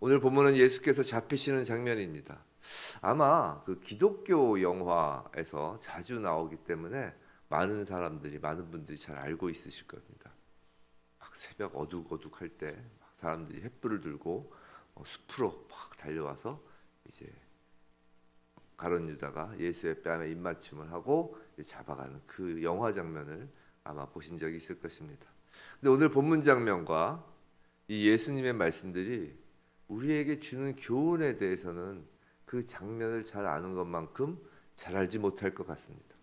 오늘 본문은 예수께서 잡히시는 장면입니다. 아마 그 기독교 영화에서 자주 나오기 때문에 많은 분들이 잘 알고 있으실 겁니다. 막 새벽 어둑어둑할 때 사람들이 횃불을 들고 숲으로 막 달려와서 이제 가룟 유다가 예수의 뺨에 입맞춤을 하고 잡아가는 그 영화 장면을 아마 보신 적이 있을 것입니다. 근데 오늘 본문 장면과 이 예수님의 말씀들이 우리에게 주는 교훈에 대해서는 그 장면을 잘 아는 것만큼 잘 알지 못할 것 같습니다.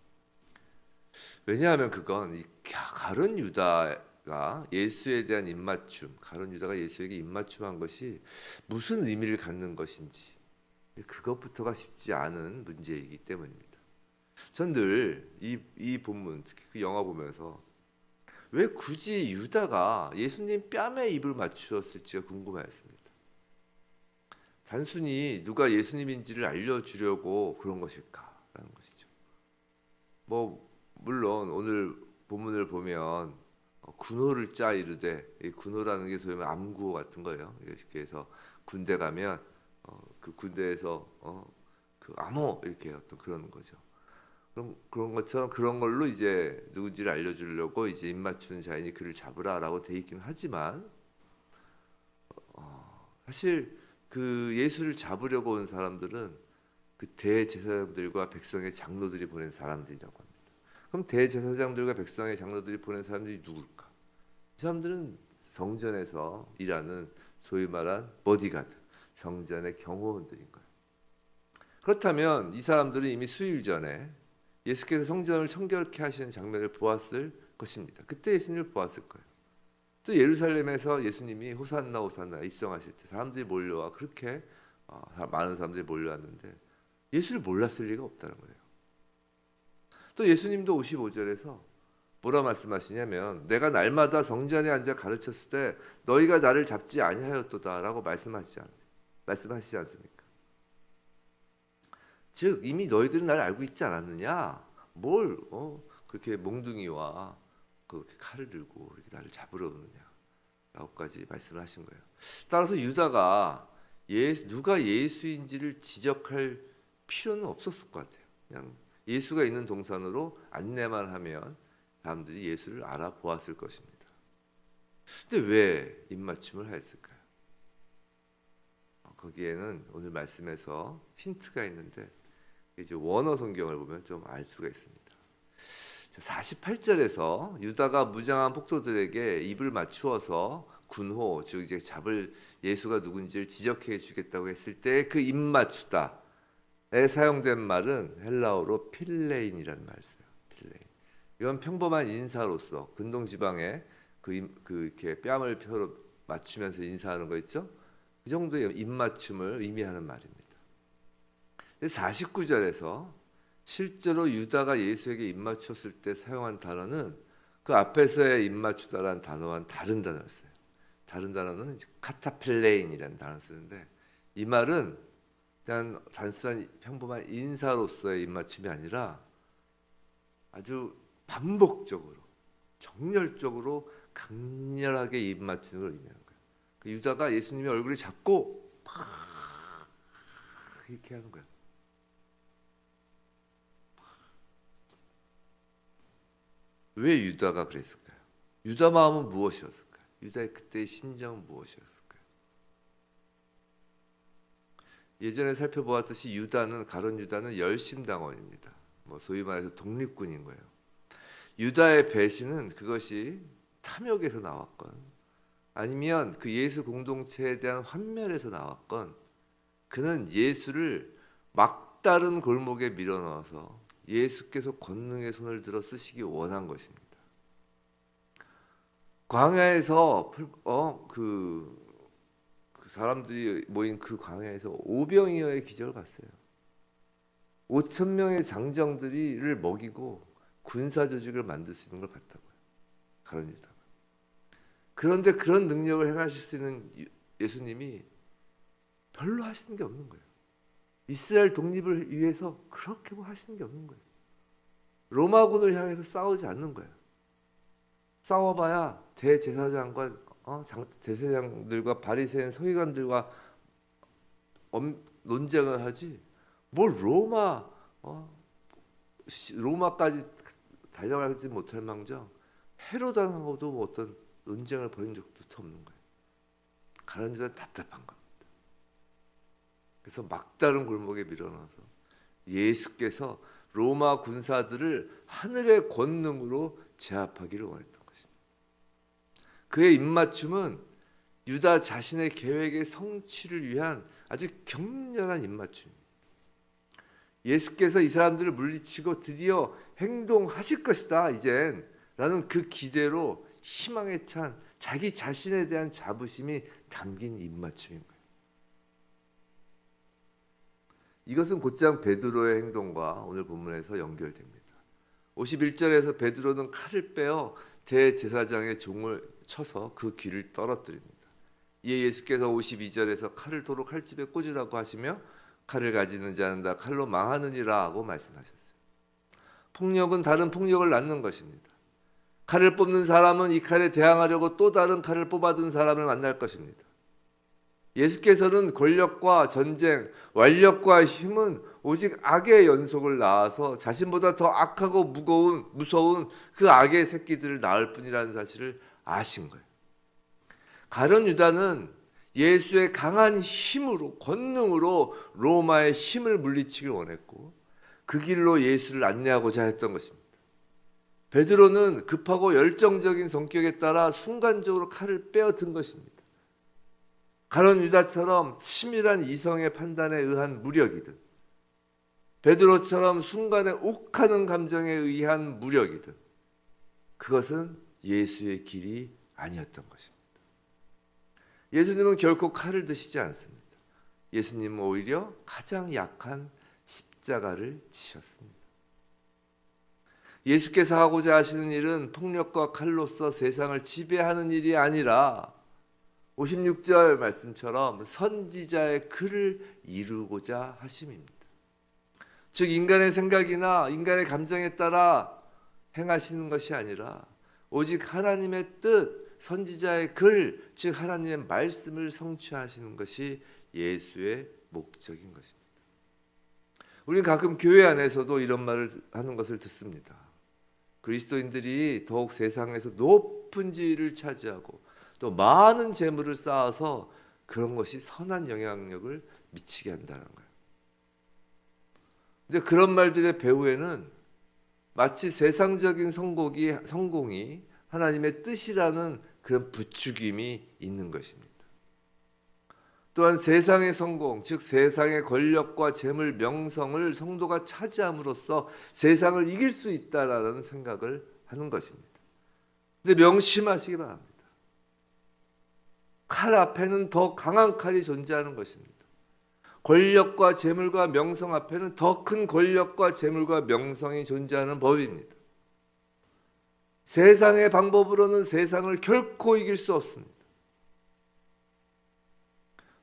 왜냐하면 그건 이 가룟 유다가 예수에 대한 입맞춤, 가룟 유다가 예수에게 입맞춤한 것이 무슨 의미를 갖는 것인지 그것부터가 쉽지 않은 문제이기 때문입니다. 전 늘 이 본문, 특히 그 영화 보면서 왜 굳이 유다가 예수님 뺨에 입을 맞추었을지가 궁금했습니다. 단순히 누가 예수님인지를 알려주려고 그런 것일까라는 것이죠. 물론 오늘 본문을 보면 군호를 짜 이르되, 이 군호라는 게 소위 말하면 암구호 같은 거예요. 그래서 군대 가면 그 군대에서 그 암호 이렇게 어떤 그런 거죠. 그런 것처럼 그런 걸로 이제 누군지를 알려주려고 이제 입맞추는 자인이 그를 잡으라라고 돼 있긴 하지만 사실 그 예수를 잡으려고 온 사람들은 그 대제사장들과 백성의 장로들이 보낸 사람들이라고 합니다. 그럼 대제사장들과 백성의 장로들이 보낸 사람들이 누굴까? 이 사람들은 성전에서 일하는 소위 말한 보디가드, 성전의 경호원들인 거예요. 그렇다면 이 사람들은 이미 수일 전에 예수께서 성전을 청결케 하시는 장면을 보았을 것입니다. 그때 예수님을 보았을 거예요. 또 예루살렘에서 예수님이 호산나 호산나 입성하실 때 사람들이 몰려와 그렇게 많은 사람들이 몰려왔는데 예수를 몰랐을 리가 없다는 거예요. 또 예수님도 55절에서 뭐라 말씀하시냐면 내가 날마다 성전에 앉아 가르쳤을 때 너희가 나를 잡지 아니하였도다라고 말씀하시지 않습니까? 즉 이미 너희들은 나를 알고 있지 않았느냐? 뭘 그렇게 몽둥이와 그렇게 칼을 들고 이렇게 나를 잡으러 오느냐라고까지 말씀을 하신 거예요. 따라서 유다가 누가 예수인지를 지적할 필요는 없었을 것 같아요. 그냥 예수가 있는 동산으로 안내만 하면 사람들이 예수를 알아보았을 것입니다. 근데 왜 입맞춤을 하였을까요? 거기에는 오늘 말씀에서 힌트가 있는데 이제 원어 성경을 보면 좀 알 수가 있습니다. 48절에서 유다가 무장한 폭도들에게 입을 맞추어서 군호, 즉 이제 잡을 예수가 누군지를 지적해 주겠다고 했을 때 그 입 맞추다에 사용된 말은 헬라어로 필레인이라는 말을 써요. 필레인. 이건 평범한 인사로서 근동 지방에 이렇게 뺨을 펴 맞추면서 인사하는 거 있죠? 그 정도의 입 맞춤을 의미하는 말입니다. 49절에서 실제로 유다가 예수에게 입맞췄을 때 사용한 단어는 그 앞에서의 입맞추다라는 단어와는 다른 단어를 써요. 다른 단어는 카타필레인이라는 단어를 쓰는데 이 말은 그냥 단순한 평범한 인사로서의 입맞춤이 아니라 아주 반복적으로 정열적으로 강렬하게 입맞추는 걸 의미하는 거예요. 그 유다가 예수님의 얼굴을 잡고 팍 이렇게 하는 거예요. 왜 유다가 그랬을까요? 유다 마음은 무엇이었을까요? 유다의 그때의 심정은 무엇이었을까요? 예전에 살펴보았듯이 가룟 유다는 열심당원입니다. 소위 말해서 독립군인 거예요. 유다의 배신은 그것이 탐욕에서 나왔건 아니면 그 예수 공동체에 대한 환멸에서 나왔건 그는 예수를 막다른 골목에 밀어넣어서 예수께서 권능의 손을 들어 쓰시기 원한 것입니다. 광야에서 그 사람들이 모인 그 광야에서 오병이어의 기적을 봤어요. 5천 명의 장정들이를 먹이고 군사 조직을 만들 수 있는 걸 봤다고요. 가룟 유다가. 그런데 그런 능력을 행하실 수 있는 예수님이 별로 하시는 게 없는 거예요. 이스라엘 독립을 위해서 그렇게 하시는 게 없는 거예요. 로마군을 향해서 싸우지 않는 거예요. 싸워봐야 대제사장과 제사장들과 바리새인 서기관들과 논쟁을 하지. 뭘 로마까지 달려가지 못할 망정 헤로당하고도 뭐 어떤 논쟁을 벌인 적도 없는 거예요. 가룟 유다는 답답한 겁니다. 그래서 막다른 골목에 밀어넣어서 예수께서 로마 군사들을 하늘의 권능으로 제압하기를 원했던 것입니다. 그의 입맞춤은 유다 자신의 계획의 성취를 위한 아주 격렬한 입맞춤입니다. 예수께서 이 사람들을 물리치고 드디어 행동하실 것이다 이젠 라는 그 기대로 희망에 찬 자기 자신에 대한 자부심이 담긴 입맞춤인 거예요. 이것은 곧장 베드로의 행동과 오늘 본문에서 연결됩니다. 51절에서 베드로는 칼을 빼어 대제사장의 종을 쳐서 그 귀를 떨어뜨립니다. 이에 예수께서 52절에서 칼을 도로 칼집에 꽂으라고 하시며 칼을 가지는 자는 다 칼로 망하느니라 하고 말씀하셨어요. 폭력은 다른 폭력을 낳는 것입니다. 칼을 뽑는 사람은 이 칼에 대항하려고 또 다른 칼을 뽑아든 사람을 만날 것입니다. 예수께서는 권력과 전쟁, 완력과 힘은 오직 악의 연속을 낳아서 자신보다 더 악하고 무서운 그 악의 새끼들을 낳을 뿐이라는 사실을 아신 거예요. 가룟 유다는 예수의 강한 힘으로, 권능으로 로마의 힘을 물리치길 원했고 그 길로 예수를 안내하고자 했던 것입니다. 베드로는 급하고 열정적인 성격에 따라 순간적으로 칼을 빼어든 것입니다. 가룟 유다처럼 치밀한 이성의 판단에 의한 무력이든 베드로처럼 순간에 욱하는 감정에 의한 무력이든 그것은 예수의 길이 아니었던 것입니다. 예수님은 결코 칼을 드시지 않습니다. 예수님은 오히려 가장 약한 십자가를 지셨습니다. 예수께서 하고자 하시는 일은 폭력과 칼로서 세상을 지배하는 일이 아니라 56절 말씀처럼 선지자의 글을 이루고자 하심입니다. 즉 인간의 생각이나 인간의 감정에 따라 행하시는 것이 아니라 오직 하나님의 뜻, 선지자의 글, 즉 하나님의 말씀을 성취하시는 것이 예수의 목적인 것입니다. 우리는 가끔 교회 안에서도 이런 말을 하는 것을 듣습니다. 그리스도인들이 더욱 세상에서 높은 지위를 차지하고 또 많은 재물을 쌓아서 그런 것이 선한 영향력을 미치게 한다는 거예요. 근데 그런 말들의 배후에는 마치 세상적인 성공이 하나님의 뜻이라는 그런 부추김이 있는 것입니다. 또한 세상의 성공, 즉 세상의 권력과 재물, 명성을 성도가 차지함으로써 세상을 이길 수 있다라는 생각을 하는 것입니다. 근데 명심하시기 바랍니다. 칼 앞에는 더 강한 칼이 존재하는 것입니다. 권력과 재물과 명성 앞에는 더 큰 권력과 재물과 명성이 존재하는 법입니다. 세상의 방법으로는 세상을 결코 이길 수 없습니다.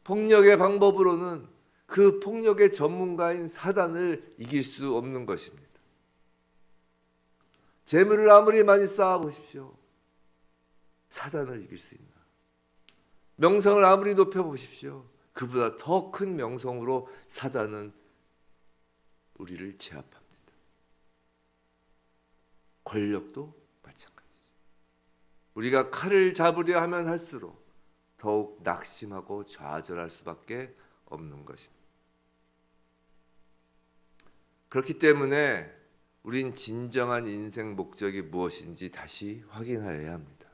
폭력의 방법으로는 그 폭력의 전문가인 사단을 이길 수 없는 것입니다. 재물을 아무리 많이 쌓아보십시오. 사단을 이길 수 있나? 명성을 아무리 높여보십시오. 그보다 더 큰 명성으로 사단은 우리를 제압합니다. 권력도 마찬가지죠. 우리가 칼을 잡으려 하면 할수록 더욱 낙심하고 좌절할 수밖에 없는 것입니다. 그렇기 때문에 우린 진정한 인생 목적이 무엇인지 다시 확인하여야 합니다.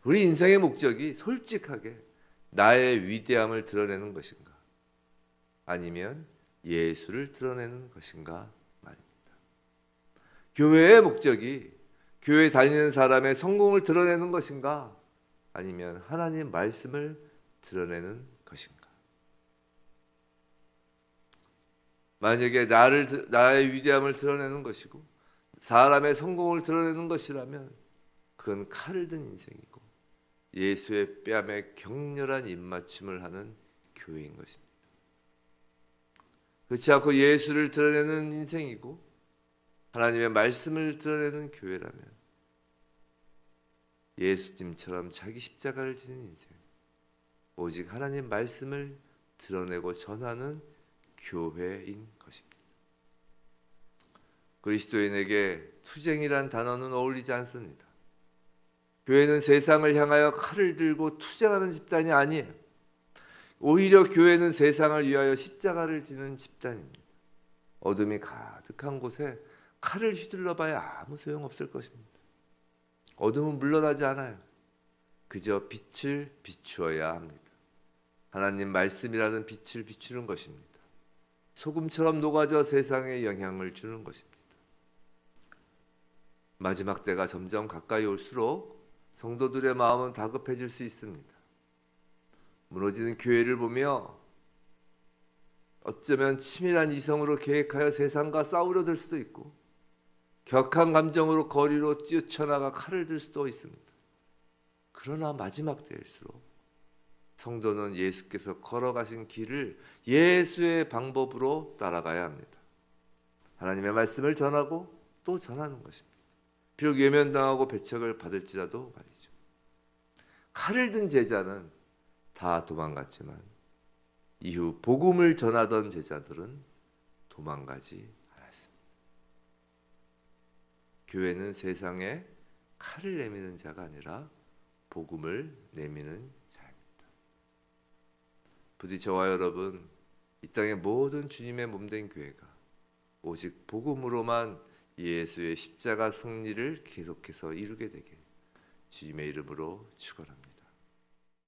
우리 인생의 목적이 솔직하게 나의 위대함을 드러내는 것인가? 아니면 예수를 드러내는 것인가 말입니다. 교회의 목적이 교회 다니는 사람의 성공을 드러내는 것인가? 아니면 하나님 말씀을 드러내는 것인가? 만약에 나의 위대함을 드러내는 것이고 사람의 성공을 드러내는 것이라면 그건 칼을 든 인생이고 예수의 뺨에 격렬한 입맞춤을 하는 교회인 것입니다. 그렇지 않고 예수를 드러내는 인생이고 하나님의 말씀을 드러내는 교회라면 예수님처럼 자기 십자가를 지는 인생, 오직 하나님 말씀을 드러내고 전하는 교회인 것입니다. 그리스도인에게 투쟁이란 단어는 어울리지 않습니다. 교회는 세상을 향하여 칼을 들고 투쟁하는 집단이 아니에요. 오히려 교회는 세상을 위하여 십자가를 지는 집단입니다. 어둠이 가득한 곳에 칼을 휘둘러 봐야 아무 소용없을 것입니다. 어둠은 물러나지 않아요. 그저 빛을 비추어야 합니다. 하나님 말씀이라는 빛을 비추는 것입니다. 소금처럼 녹아져 세상에 영향을 주는 것입니다. 마지막 때가 점점 가까이 올수록 성도들의 마음은 다급해질 수 있습니다. 무너지는 교회를 보며 어쩌면 치밀한 이성으로 계획하여 세상과 싸우려 들 수도 있고 격한 감정으로 거리로 뛰쳐나가 칼을 들 수도 있습니다. 그러나 마지막 때일수록 성도는 예수께서 걸어가신 길을 예수의 방법으로 따라가야 합니다. 하나님의 말씀을 전하고 또 전하는 것입니다. 비록 외면당하고 배척을 받을지라도 말이죠. 칼을 든 제자는 다 도망갔지만 이후 복음을 전하던 제자들은 도망가지 않았습니다. 교회는 세상에 칼을 내미는 자가 아니라 복음을 내미는 자입니다. 부디 저와 여러분 이 땅의 모든 주님의 몸된 교회가 오직 복음으로만 예수의 십자가 승리를 계속해서 이루게 되게 주님의 이름으로 축원합니다.